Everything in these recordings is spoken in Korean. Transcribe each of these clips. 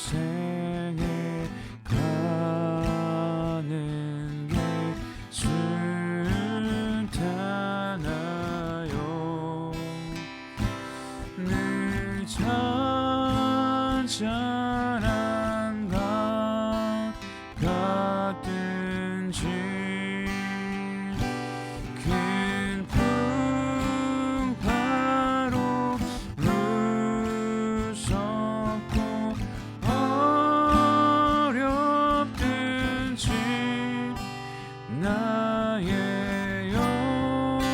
생에 가는 게 순탄하여 늘 잔잔한 강 같든지 큰 풍파로 무섭고 어렵든지 나의 영혼은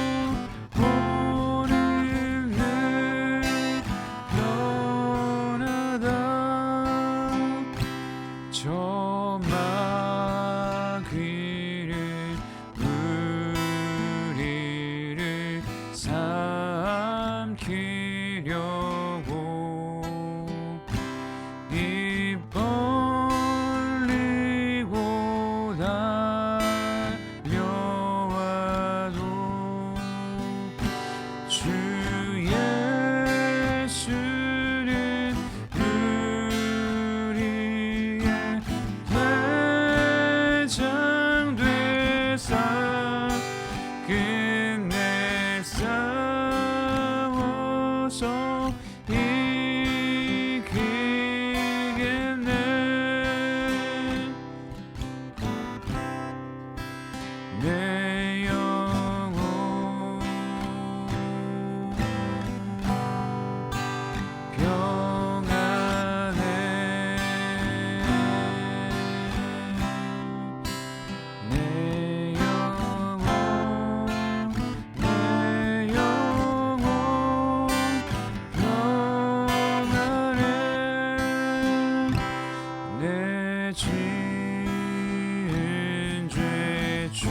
늘 변하다 저 마귀를 우리를 삼키려고 입 벌리고 달려와도 주 예수는 우리의 대장 되사 끝내 싸워서 이기겠네 내 영혼 평안해 내 영혼 평안해 내 지은 죄 주홍빛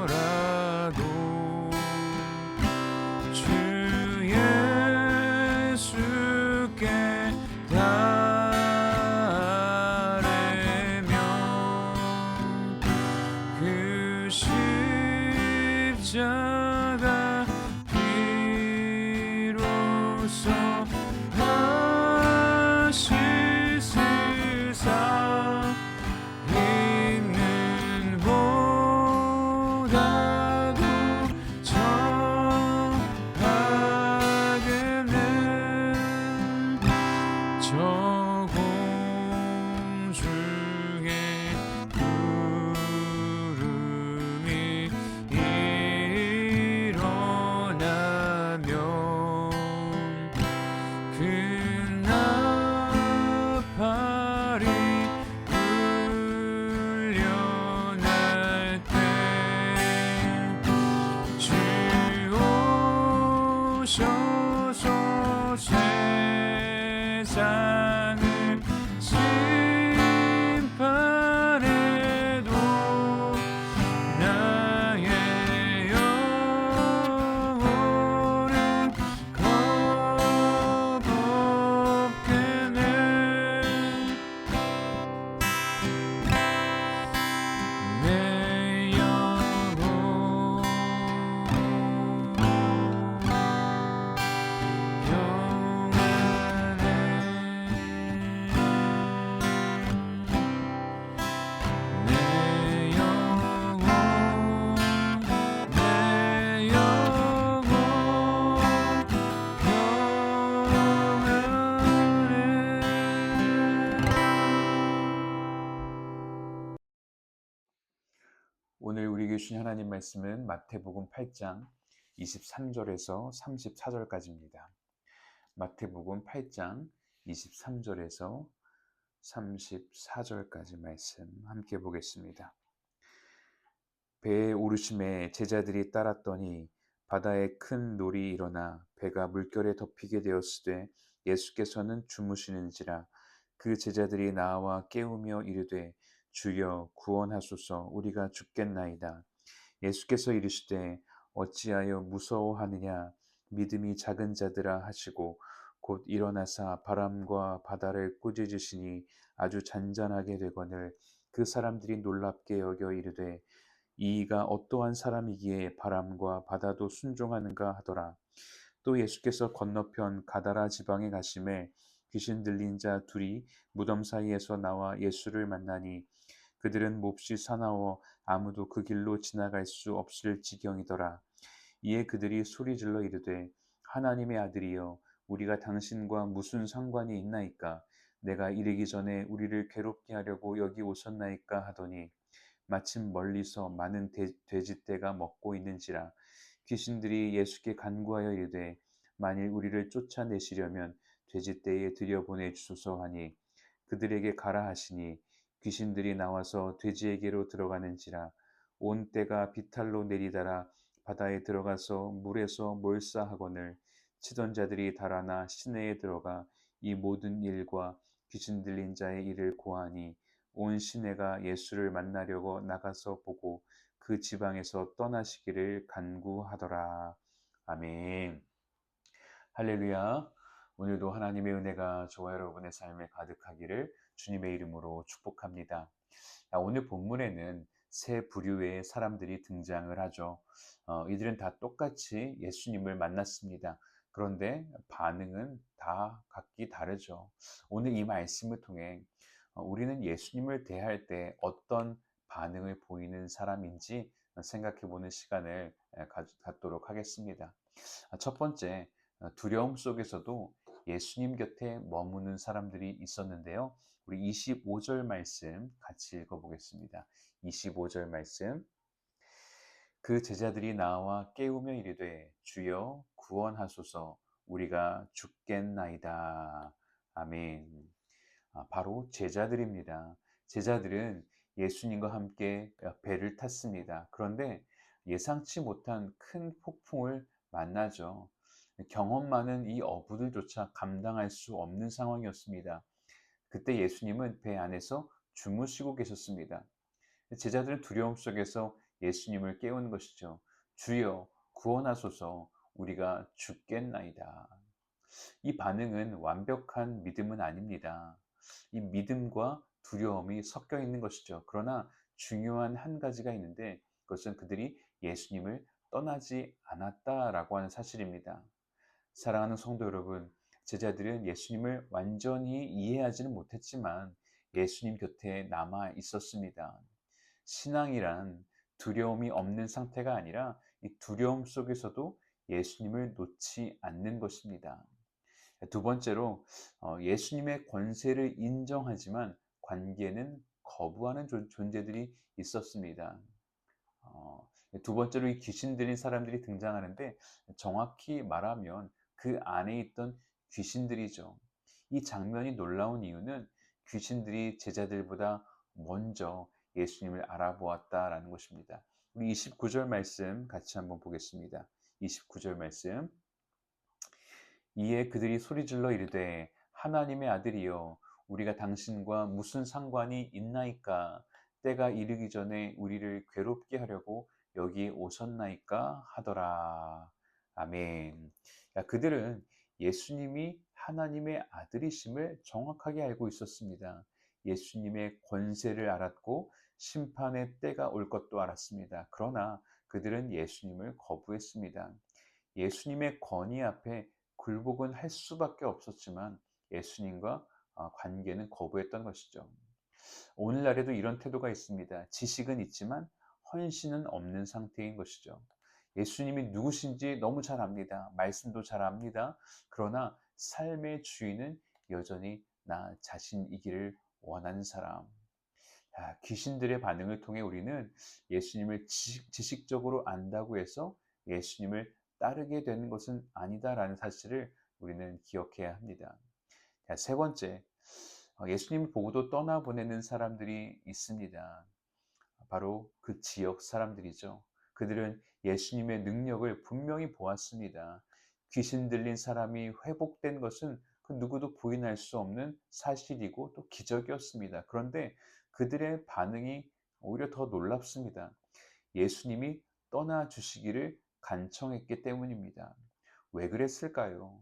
같더라도 주 예수께 달래면 그 십자가 비로소 다시 세상 있는 보다도 정하겠네 저 공중에 구름이 일어나면 그 나팔이 울려날 때 주 오셔서 세상을 심판해도 나의 영혼은 겁없겠네 내 영혼 오늘 우리에게 주신 하나님 말씀은 마태복음 8장 23절에서 34절까지입니다. 마태복음 8장 23절에서 34절까지 말씀 함께 보겠습니다. 배에 오르심에 제자들이 따랐더니 바다에 큰 놀이 일어나 배가 물결에 덮이게 되었으되 예수께서는 주무시는지라 그 제자들이 나와 깨우며 이르되 주여 구원하소서 우리가 죽겠나이다. 예수께서 이르시되 어찌하여 무서워하느냐 믿음이 작은 자들아 하시고 곧 일어나사 바람과 바다를 꾸짖으시니 아주 잔잔하게 되거늘 그 사람들이 놀랍게 여겨 이르되 이가 어떠한 사람이기에 바람과 바다도 순종하는가 하더라. 또 예수께서 건너편 가다라 지방에 가심에 귀신 들린 자 둘이 무덤 사이에서 나와 예수를 만나니 그들은 몹시 사나워 아무도 그 길로 지나갈 수 없을 지경이더라. 이에 그들이 소리질러 이르되 하나님의 아들이여 우리가 당신과 무슨 상관이 있나이까 내가 이르기 전에 우리를 괴롭게 하려고 여기 오셨나이까 하더니 마침 멀리서 많은 돼지떼가 먹고 있는지라 귀신들이 예수께 간구하여 이르되 만일 우리를 쫓아내시려면 돼지떼에 들여보내 주소서 하니 그들에게 가라 하시니 귀신들이 나와서 돼지에게로 들어가는지라 온 떼가 비탈로 내리달아 바다에 들어가서 물에서 몰사하거늘 치던 자들이 달아나 시내에 들어가 이 모든 일과 귀신 들린 자의 일을 고하니 온 시내가 예수를 만나려고 나가서 보고 그 지방에서 떠나시기를 간구하더라. 아멘. 할렐루야. 오늘도 하나님의 은혜가 저와 여러분의 삶에 가득하기를 주님의 이름으로 축복합니다. 오늘 본문에는 세 부류의 사람들이 등장을 하죠. 이들은 다 똑같이 예수님을 만났습니다. 그런데 반응은 다 각기 다르죠. 오늘 이 말씀을 통해 우리는 예수님을 대할 때 어떤 반응을 보이는 사람인지 생각해 보는 시간을 갖도록 하겠습니다. 첫 번째, 두려움 속에서도 예수님 곁에 머무는 사람들이 있었는데요. 우리 25절 말씀 같이 읽어보겠습니다. 25절 말씀. 그 제자들이 나와 깨우며 이르되 주여 구원하소서 우리가 죽겠나이다. 아멘. 바로 제자들입니다. 제자들은 예수님과 함께 배를 탔습니다. 그런데 예상치 못한 큰 폭풍을 만나죠. 경험 많은 이 어부들조차 감당할 수 없는 상황이었습니다. 그때 예수님은 배 안에서 주무시고 계셨습니다. 제자들은 두려움 속에서 예수님을 깨우는 것이죠. 주여 구원하소서 우리가 죽겠나이다. 이 반응은 완벽한 믿음은 아닙니다. 이 믿음과 두려움이 섞여 있는 것이죠. 그러나 중요한 한 가지가 있는데 그것은 그들이 예수님을 떠나지 않았다라고 하는 사실입니다. 사랑하는 성도 여러분, 제자들은 예수님을 완전히 이해하지는 못했지만 예수님 곁에 남아 있었습니다. 신앙이란 두려움이 없는 상태가 아니라 이 두려움 속에서도 예수님을 놓지 않는 것입니다. 두 번째로 예수님의 권세를 인정하지만 관계는 거부하는 존재들이 있었습니다. 두 번째로 이 귀신 들린 사람들이 등장하는데 정확히 말하면 그 안에 있던 귀신들이죠. 이 장면이 놀라운 이유는 귀신들이 제자들보다 먼저 예수님을 알아보았다라는 것입니다. 우리 29절 말씀 같이 한번 보겠습니다. 29절 말씀. 이에 그들이 소리질러 이르되 하나님의 아들이여 우리가 당신과 무슨 상관이 있나이까 때가 이르기 전에 우리를 괴롭게 하려고 여기 오셨나이까 하더라. 아멘. 그들은 예수님이 하나님의 아들이심을 정확하게 알고 있었습니다. 예수님의 권세를 알았고 심판의 때가 올 것도 알았습니다. 그러나 그들은 예수님을 거부했습니다. 예수님의 권위 앞에 굴복은 할 수밖에 없었지만 예수님과 관계는 거부했던 것이죠. 오늘날에도 이런 태도가 있습니다. 지식은 있지만 헌신은 없는 상태인 것이죠. 예수님이 누구신지 너무 잘 압니다. 말씀도 잘 압니다. 그러나 삶의 주인은 여전히 나 자신이기를 원하는 사람. 귀신들의 반응을 통해 우리는 예수님을 지식적으로 안다고 해서 예수님을 따르게 되는 것은 아니다라는 사실을 우리는 기억해야 합니다. 세 번째, 예수님을 보고도 떠나보내는 사람들이 있습니다. 바로 그 지역 사람들이죠. 그들은 예수님의 능력을 분명히 보았습니다. 귀신 들린 사람이 회복된 것은 그 누구도 부인할 수 없는 사실이고 또 기적이었습니다. 그런데 그들의 반응이 오히려 더 놀랍습니다. 예수님이 떠나주시기를 간청했기 때문입니다. 왜 그랬을까요?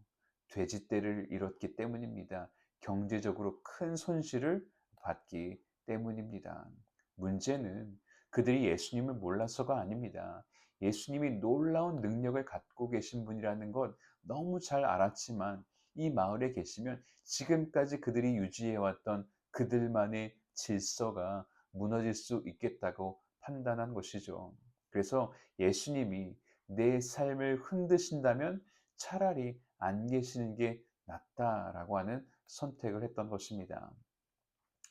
돼지떼를 잃었기 때문입니다. 경제적으로 큰 손실을 받기 때문입니다. 문제는 그들이 예수님을 몰라서가 아닙니다. 예수님이 놀라운 능력을 갖고 계신 분이라는 것 너무 잘 알았지만 이 마을에 계시면 지금까지 그들이 유지해왔던 그들만의 질서가 무너질 수 있겠다고 판단한 것이죠. 그래서 예수님이 내 삶을 흔드신다면 차라리 안 계시는 게 낫다라고 하는 선택을 했던 것입니다.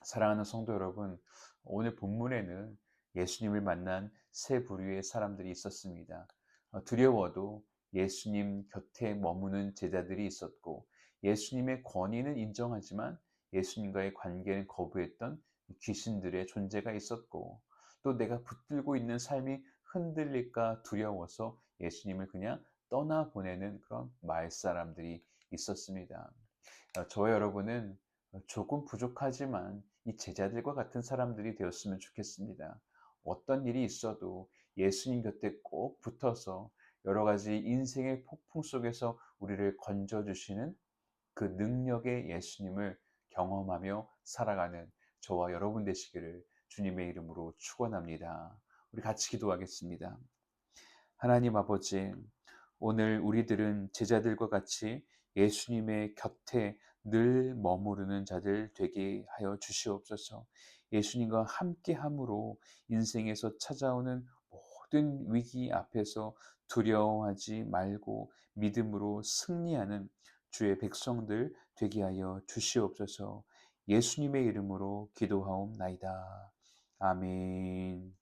사랑하는 성도 여러분, 오늘 본문에는 예수님을 만난 세 부류의 사람들이 있었습니다. 두려워도 예수님 곁에 머무는 제자들이 있었고, 예수님의 권위는 인정하지만 예수님과의 관계는 거부했던 귀신들의 존재가 있었고, 또 내가 붙들고 있는 삶이 흔들릴까 두려워서 예수님을 그냥 떠나보내는 그런 마을 사람들이 있었습니다. 저와 여러분은 조금 부족하지만 이 제자들과 같은 사람들이 되었으면 좋겠습니다. 어떤 일이 있어도 예수님 곁에 꼭 붙어서 여러 가지 인생의 폭풍 속에서 우리를 건져주시는 그 능력의 예수님을 경험하며 살아가는 저와 여러분 되시기를 주님의 이름으로 축원합니다. 우리 같이 기도하겠습니다. 하나님 아버지, 오늘 우리들은 제자들과 같이 예수님의 곁에 늘 머무르는 자들 되게 하여 주시옵소서. 예수님과 함께 함으로 인생에서 찾아오는 모든 위기 앞에서 두려워하지 말고 믿음으로 승리하는 주의 백성들 되게 하여 주시옵소서. 예수님의 이름으로 기도하옵나이다. 아멘.